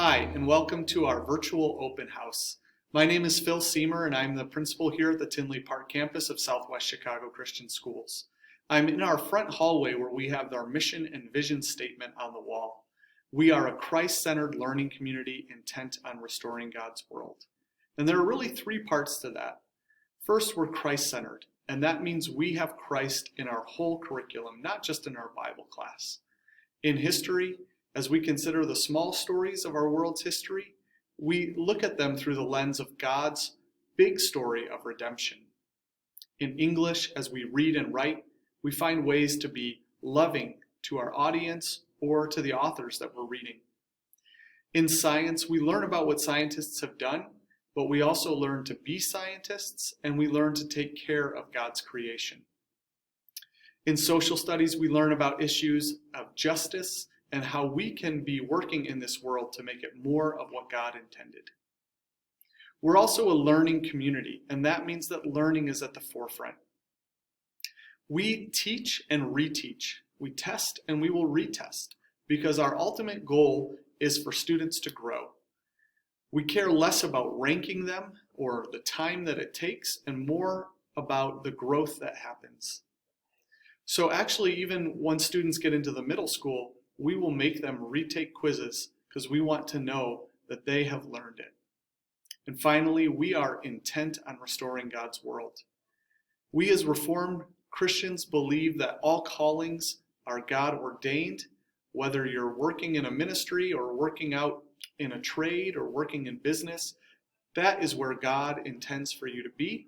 Hi, and welcome to our virtual open house. My name is Phil Seamer, and I'm the principal here at the Tinley Park campus of Southwest Chicago Christian Schools. I'm in our front hallway where we have our mission and vision statement on the wall. We are a Christ-centered learning community intent on restoring God's world. And there are really three parts to that. First, we're Christ-centered, and that means we have Christ in our whole curriculum, not just in our Bible class. In history, as we consider the small stories of our world's history, we look at them through the lens of God's big story of redemption. In English, as we read and write, we find ways to be loving to our audience or to the authors that we're reading. In science, we learn about what scientists have done, but we also learn to be scientists, and we learn to take care of God's creation. In social studies, we learn about issues of justice and how we can be working in this world to make it more of what God intended. We're also a learning community, and that means that learning is at the forefront. We teach and reteach. We test and we will retest, because our ultimate goal is for students to grow. We care less about ranking them or the time that it takes, and more about the growth that happens. So actually, even when students get into the middle school, we will make them retake quizzes because we want to know that they have learned it. And finally, we are intent on restoring God's world. We as Reformed Christians believe that all callings are God ordained, whether you're working in a ministry or working out in a trade or working in business. That is where God intends for you to be.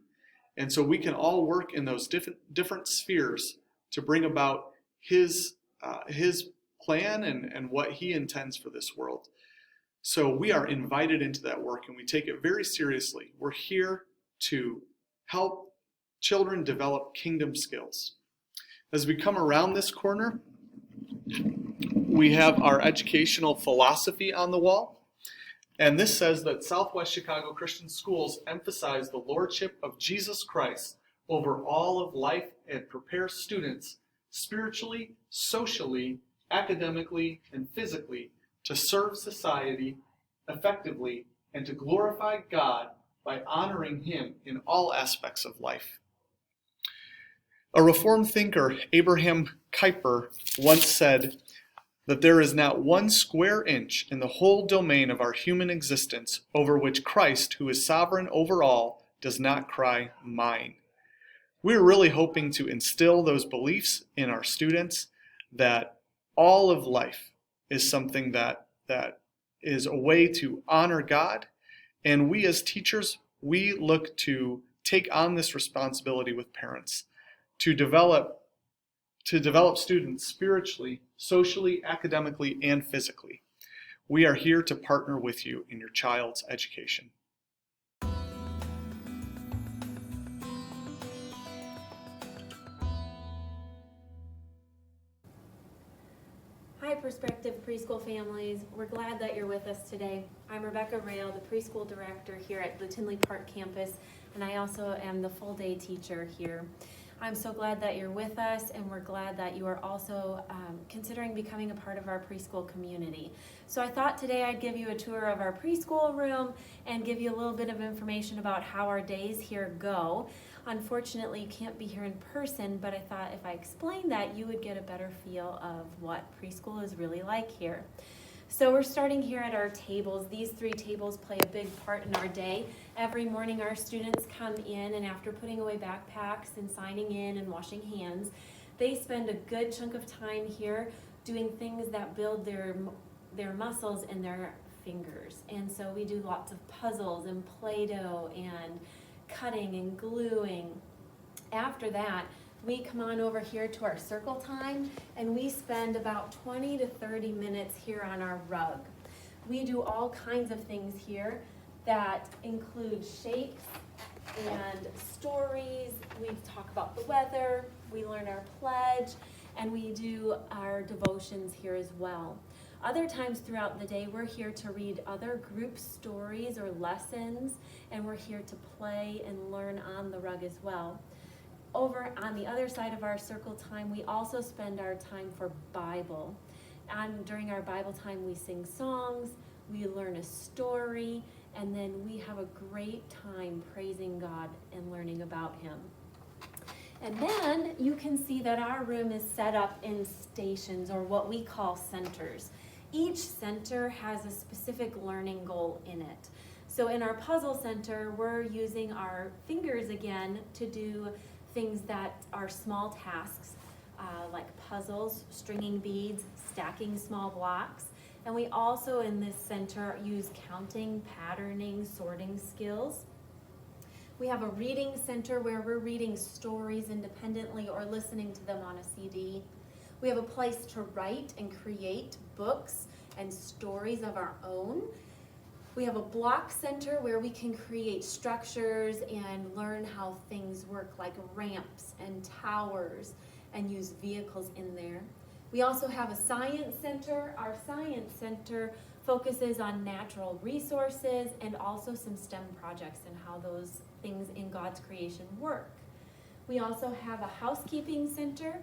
And so we can all work in those different spheres to bring about His plan and what He intends for this world. So we are invited into that work, and we take it very seriously. We're here to help children develop kingdom skills. As we come around this corner, we have our educational philosophy on the wall. And this says that Southwest Chicago Christian Schools emphasize the lordship of Jesus Christ over all of life and prepare students spiritually, socially, academically, and physically to serve society effectively and to glorify God by honoring Him in all aspects of life. A Reformed thinker, Abraham Kuyper, once said that there is not one square inch in the whole domain of our human existence over which Christ, who is sovereign over all, does not cry, "Mine." We're really hoping to instill those beliefs in our students, that all of life is something that is a way to honor God. And we as teachers, we look to take on this responsibility with parents to develop students spiritually, socially, academically, and physically. We are here to partner with you in your child's education. Hi, prospective preschool families. We're glad that you're with us today. I'm Rebecca Rail, the preschool director here at the Tinley Park campus, and I also am the full-day teacher here. I'm so glad that you're with us, and we're glad that you are also considering becoming a part of our preschool community. So I thought today I'd give you a tour of our preschool room and give you a little bit of information about how our days here go. Unfortunately, you can't be here in person, but I thought if I explained that, you would get a better feel of what preschool is really like here. So we're starting here at our tables. These three tables play a big part in our day. Every morning our students come in, and after putting away backpacks and signing in and washing hands, they spend a good chunk of time here doing things that build their muscles and their fingers. And so we do lots of puzzles and Play-Doh and cutting and gluing. After that, we come on over here to our circle time, and we spend about 20 to 30 minutes here on our rug. We do all kinds of things here that include shapes and stories. We talk about the weather, we learn our pledge, and we do our devotions here as well. Other times throughout the day, we're here to read other group stories or lessons, and we're here to play and learn on the rug as well. Over on the other side of our circle time, we also spend our time for Bible. And during our Bible time, we sing songs, we learn a story, and then we have a great time praising God and learning about Him. And then you can see that our room is set up in stations, or what we call centers. Each center has a specific learning goal in it. So in our puzzle center, we're using our fingers again to do things that are small tasks, like puzzles, stringing beads, stacking small blocks. And we also in this center use counting, patterning, sorting skills. We have a reading center where we're reading stories independently or listening to them on a CD. We have a place to write and create books and stories of our own. We have a block center where we can create structures and learn how things work, like ramps and towers, and use vehicles in there. We also have a science center. Our science center focuses on natural resources and also some STEM projects and how those things in God's creation work. We also have a housekeeping center.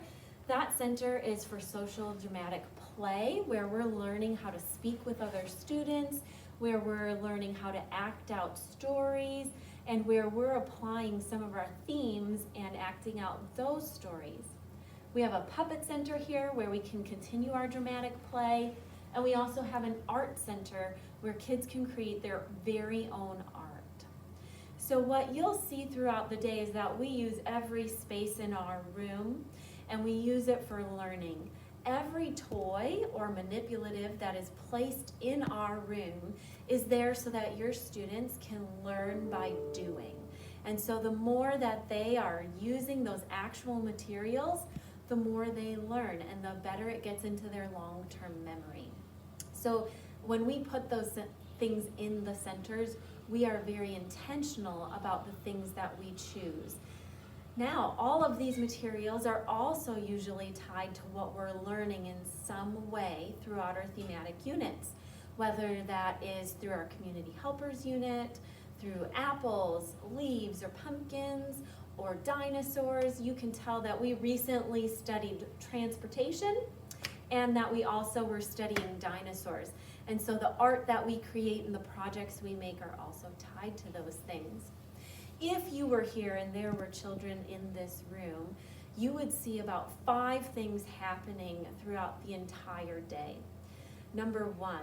That center is for social dramatic play, where we're learning how to speak with other students, where we're learning how to act out stories, and where we're applying some of our themes and acting out those stories. We have a puppet center here where we can continue our dramatic play, and we also have an art center where kids can create their very own art. So what you'll see throughout the day is that we use every space in our room, and we use it for learning. Every toy or manipulative that is placed in our room is there so that your students can learn by doing. And so the more that they are using those actual materials, the more they learn, and the better it gets into their long-term memory. So when we put those things in the centers, we are very intentional about the things that we choose. Now, all of these materials are also usually tied to what we're learning in some way throughout our thematic units, whether that is through our community helpers unit, through apples, leaves, or pumpkins, or dinosaurs. You can tell that we recently studied transportation and that we also were studying dinosaurs. And so the art that we create and the projects we make are also tied to those things. If you were here and there were children in this room, you would see about 5 things happening throughout the entire day. Number 1,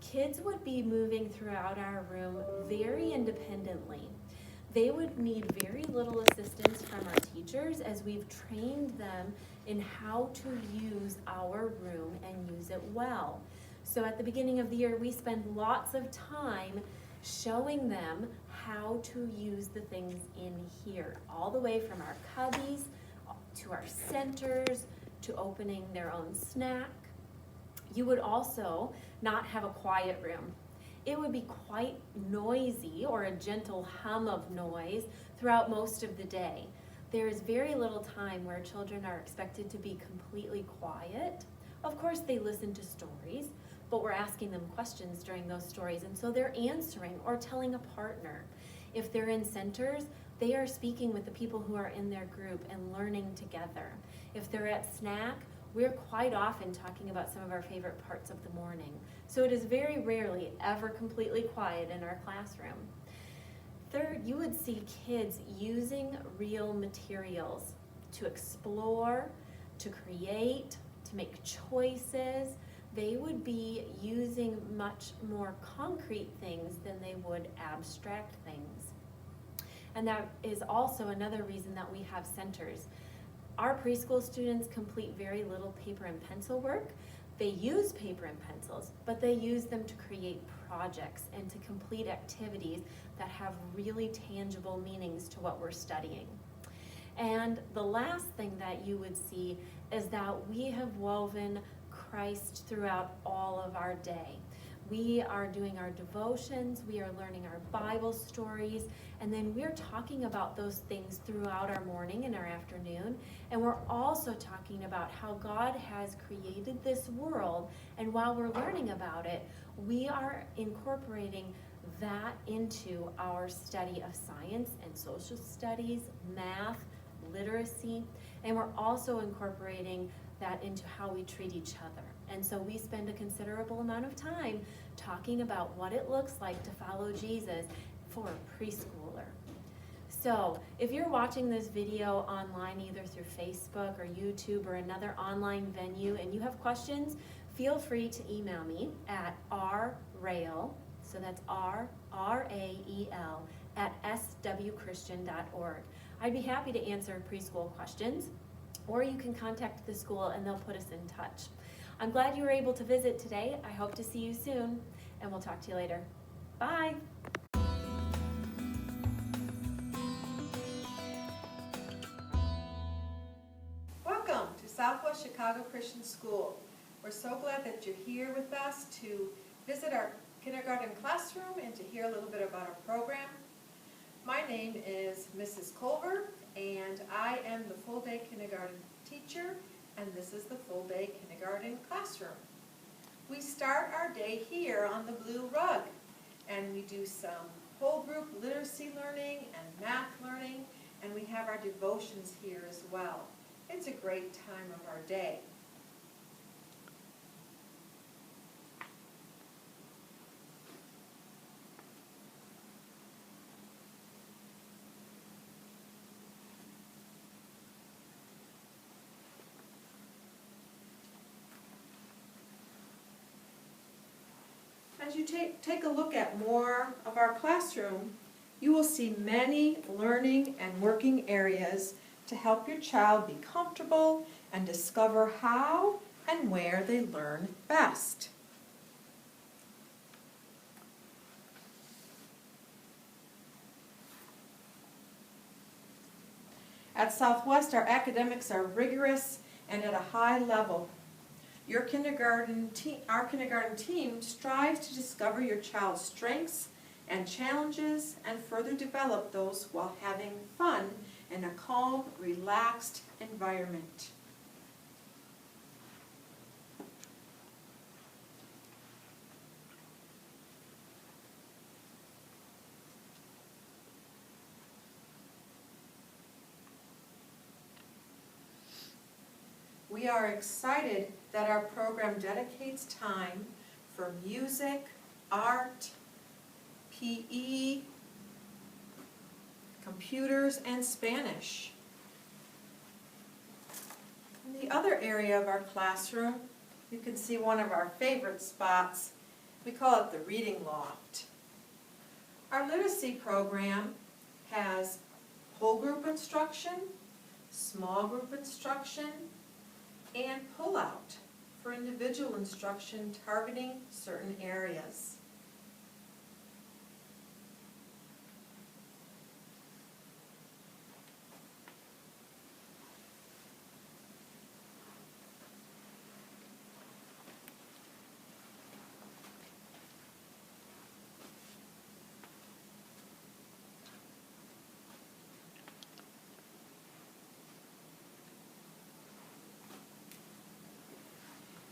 kids would be moving throughout our room very independently. They would need very little assistance from our teachers, as we've trained them in how to use our room and use it well. So at the beginning of the year, we spend lots of time showing them how to use the things in here, all the way from our cubbies to our centers to opening their own snack. You would also not have a quiet room. It would be quite noisy, or a gentle hum of noise throughout most of the day. There is very little time where children are expected to be completely quiet. Of course, they listen to stories, but we're asking them questions during those stories, and so they're answering or telling a partner. If they're in centers, they are speaking with the people who are in their group and learning together. If they're at snack, we're quite often talking about some of our favorite parts of the morning. So it is very rarely ever completely quiet in our classroom. Third, you would see kids using real materials to explore, to create, to make choices. They would be using much more concrete things than they would abstract things. And that is also another reason that we have centers. Our preschool students complete very little paper and pencil work. They use paper and pencils, but they use them to create projects and to complete activities that have really tangible meanings to what we're studying. And the last thing that you would see is that we have woven Christ throughout all of our day. We are doing our devotions, we are learning our Bible stories, and then we're talking about those things throughout our morning and our afternoon. And we're also talking about how God has created this world, and while we're learning about it, we are incorporating that into our study of science and social studies, math, literacy, and we're also incorporating that into how we treat each other. And so we spend a considerable amount of time talking about what it looks like to follow Jesus for a preschooler. So if you're watching this video online, either through Facebook or YouTube or another online venue, and you have questions, feel free to email me at rrael, so that's R-A-E-L, at swchristian.org. I'd be happy to answer preschool questions, or you can contact the school and they'll put us in touch. I'm glad you were able to visit today. I hope to see you soon, and we'll talk to you later. Bye. Welcome to Southwest Chicago Christian School. We're so glad that you're here with us to visit our kindergarten classroom and to hear a little bit about our program. My name is Mrs. Culver, and I am the full-day kindergarten teacher, and this is the full-day kindergarten classroom. We start our day here on the blue rug, and we do some whole group literacy learning and math learning, and we have our devotions here as well. It's a great time of our day. As you take a look at more of our classroom, you will see many learning and working areas to help your child be comfortable and discover how and where they learn best. At Southwest, our academics are rigorous and at a high level. Our kindergarten team strives to discover your child's strengths and challenges and further develop those while having fun in a calm, relaxed environment. We are excited that our program dedicates time for music, art, PE, computers, and Spanish. In the other area of our classroom, you can see one of our favorite spots. We call it the reading loft. Our literacy program has whole group instruction, small group instruction, and pull-out for individual instruction targeting certain areas.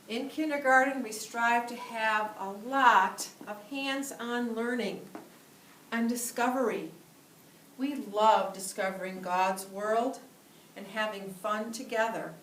In kindergarten, we strive to have a lot of hands-on learning and discovery. We love discovering God's world and having fun together.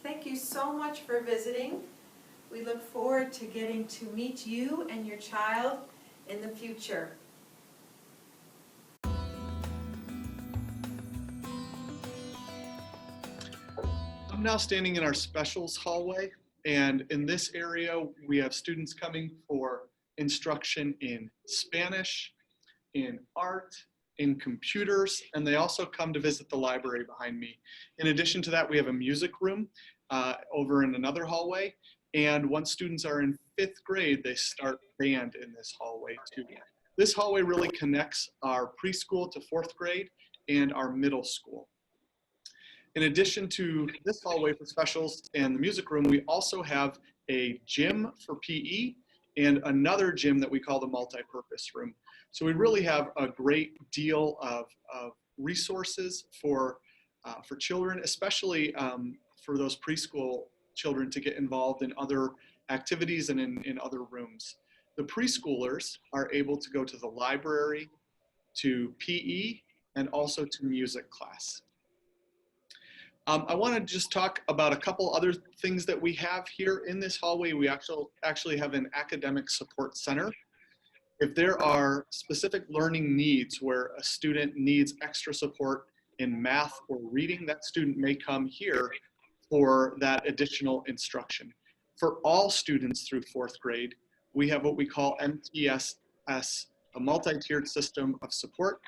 Thank you so much for visiting. We look forward to getting to meet you and your child in the future. I'm now standing in our specials hallway, and in this area we have students coming for instruction in Spanish, in art, in computers, and they also come to visit the library behind me. In addition to that, we have a music room over in another hallway, and once students are in 5th grade, they start band in this hallway too. This hallway really connects our preschool to 4th grade and our middle school. In addition to this hallway for specials and the music room, we also have a gym for PE and another gym that we call the multi-purpose room. So we really have a great deal of resources for children, especially for those preschool children to get involved in other activities and in other rooms. The preschoolers are able to go to the library, to PE, and also to music class. I want to just talk about a couple other things that we have here in this hallway. We actually have an academic support center. If there are specific learning needs where a student needs extra support in math or reading, that student may come here for that additional instruction. For all students through 4th grade, we have what we call MTSS, a multi-tiered system of support,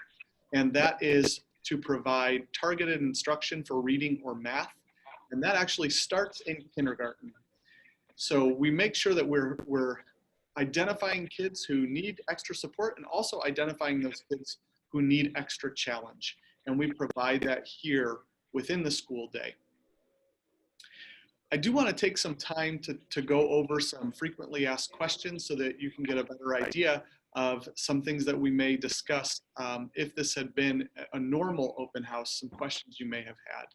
and that is to provide targeted instruction for reading or math, and that actually starts in kindergarten. So we make sure that we're identifying kids who need extra support and also identifying those kids who need extra challenge. And we provide that here within the school day. I do want to take some time to go over some frequently asked questions so that you can get a better idea of some things that we may discuss if this had been a normal open house, some questions you may have had.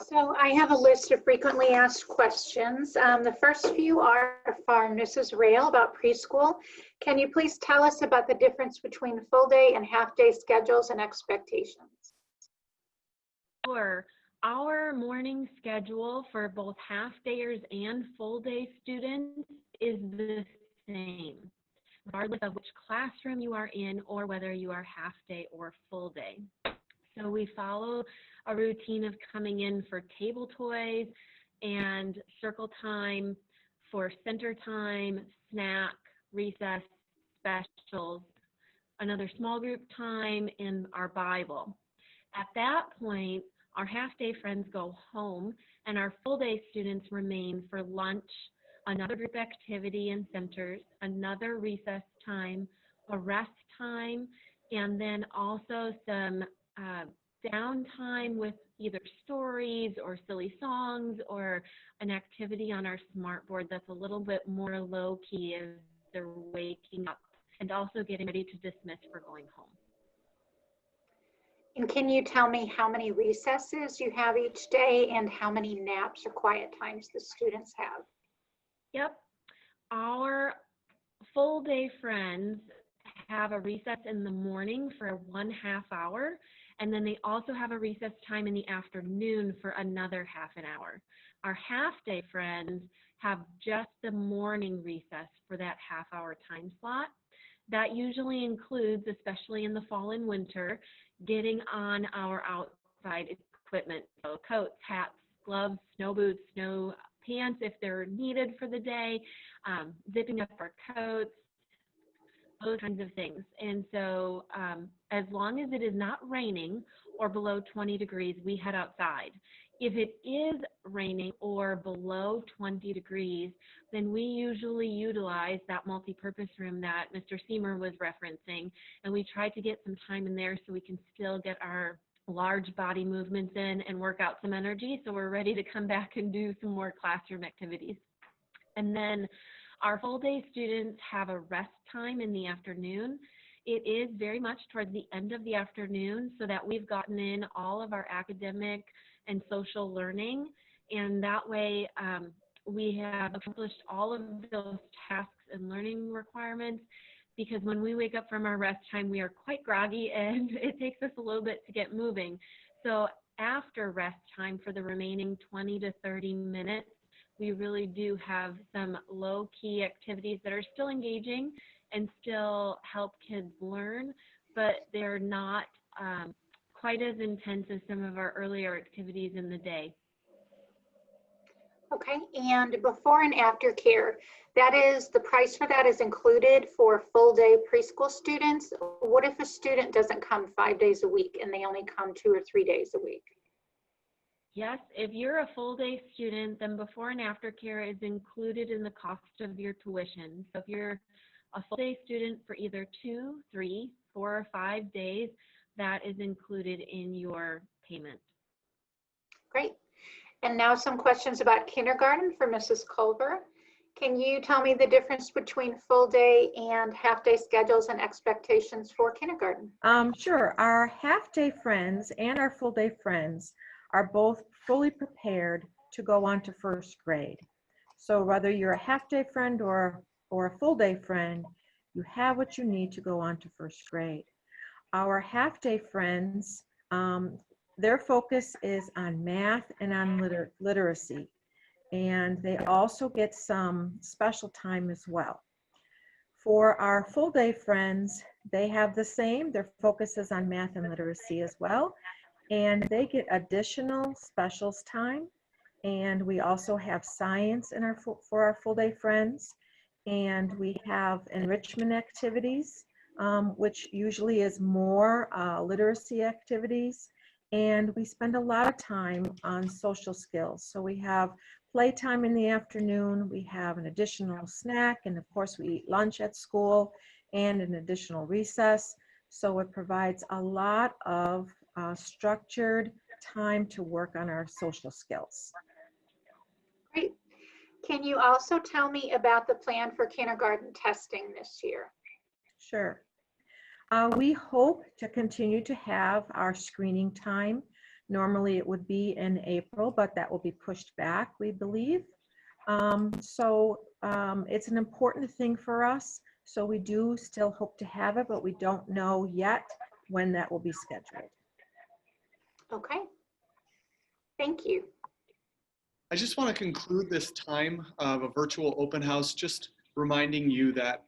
So I have a list of frequently asked questions. The first few are from Mrs. Rail about preschool. Can you please tell us about the difference between full day and half day schedules and expectations? Sure. Our morning schedule for both half-dayers and full-day students is the same, regardless of which classroom you are in or whether you are half-day or full-day. So we follow a routine of coming in for table toys and circle time for center time, snack, recess, specials, another small group time, and our Bible. At that point, our half-day friends go home and our full-day students remain for lunch, another group activity in centers, another recess time, a rest time, and then also some downtime with either stories or silly songs or an activity on our smart board that's a little bit more low-key as they're waking up and also getting ready to dismiss for going home. And can you tell me how many recesses you have each day and how many naps or quiet times the students have? Yep. Our full day friends have a recess in the morning for 1/2 hour, and then they also have a recess time in the afternoon for another 1/2 hour. Our half day friends have just the morning recess for that 1/2 hour time slot. That usually includes, especially in the fall and winter, getting on our outside equipment, so coats, hats, gloves, snow boots, snow pants if they're needed for the day, zipping up our coats, those kinds of things. And so as long as it is not raining or below 20 degrees, we head outside. If it is raining or below 20 degrees, then we usually utilize that multi-purpose room that Mr. Seamer was referencing, and we try to get some time in there so we can still get our large body movements in and work out some energy so we're ready to come back and do some more classroom activities. And then our full day students have a rest time in the afternoon. It is very much towards the end of the afternoon so that we've gotten in all of our academic and social learning, and that way we have accomplished all of those tasks and learning requirements, because when we wake up from our rest time, we are quite groggy and it takes us a little bit to get moving. So after rest time for the remaining 20 to 30 minutes, we really do have some low-key activities that are still engaging and still help kids learn, but they're not quite as intense as some of our earlier activities in the day. Okay, and before and after care, that is, the price for that is included for full day preschool students. What if a student doesn't come 5 days a week and they only come 2 or 3 days a week? Yes, if you're a full day student, then before and after care is included in the cost of your tuition. So if you're a full day student for either 2, 3, 4, or 5 days, that is included in your payment. Great. And now some questions about kindergarten for Mrs. Culver. Can you tell me the difference between full day and half-day schedules and expectations for kindergarten? Sure. Our half-day friends and our full-day friends are both fully prepared to go on to first grade. So whether you're a half-day friend or a full-day friend, you have what you need to go on to first grade. Our half-day friends, their focus is on math and on literacy, and they also get some special time as well. For our full-day friends, they have the same. Their focus is on math and literacy as well, and they get additional specials time. And we also have science in for our full-day friends, and we have enrichment activities, which usually is more literacy activities, and we spend a lot of time on social skills. So we have playtime in the afternoon, we have an additional snack, and of course we eat lunch at school and an additional recess. So it provides a lot of structured time to work on our social skills. Great. Can you also tell me about the plan for kindergarten testing this year? Sure. We hope to continue to have our screening time. Normally it would be in April, but that will be pushed back, we believe. It's an important thing for us. So we do still hope to have it, but we don't know yet when that will be scheduled. Okay. Thank you. I just want to conclude this time of a virtual open house just reminding you that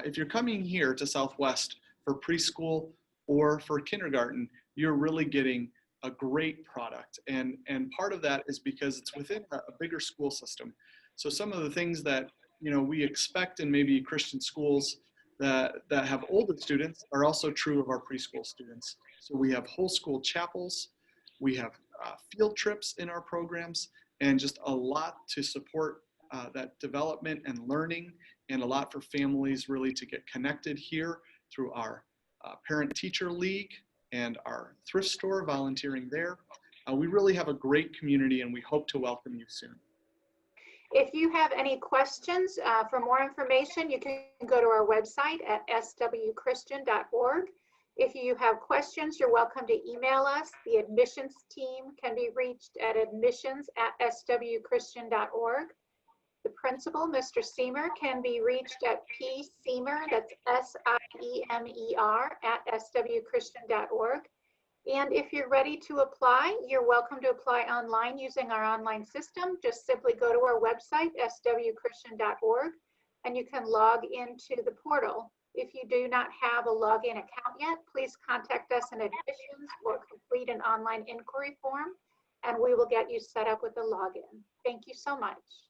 if you're coming here to Southwest for preschool or for kindergarten, you're really getting a great product. And part of that is because it's within a bigger school system. So some of the things that we expect in maybe Christian schools that have older students are also true of our preschool students. So we have whole school chapels, we have field trips in our programs, and just a lot to support that development and learning, and a lot for families really to get connected here through our parent-teacher league and our thrift store, volunteering there. We really have a great community, and we hope to welcome you soon. If you have any questions, for more information, you can go to our website at swchristian.org. If you have questions, you're welcome to email us. The admissions team can be reached at admissions@swchristian.org. The principal, Mr. Siemer, can be reached at psiemer, that's SIEMER, @swchristian.org. And if you're ready to apply, you're welcome to apply online using our online system. Just simply go to our website, swchristian.org, and you can log into the portal. If you do not have a login account yet, please contact us in admissions or complete an online inquiry form, and we will get you set up with a login. Thank you so much.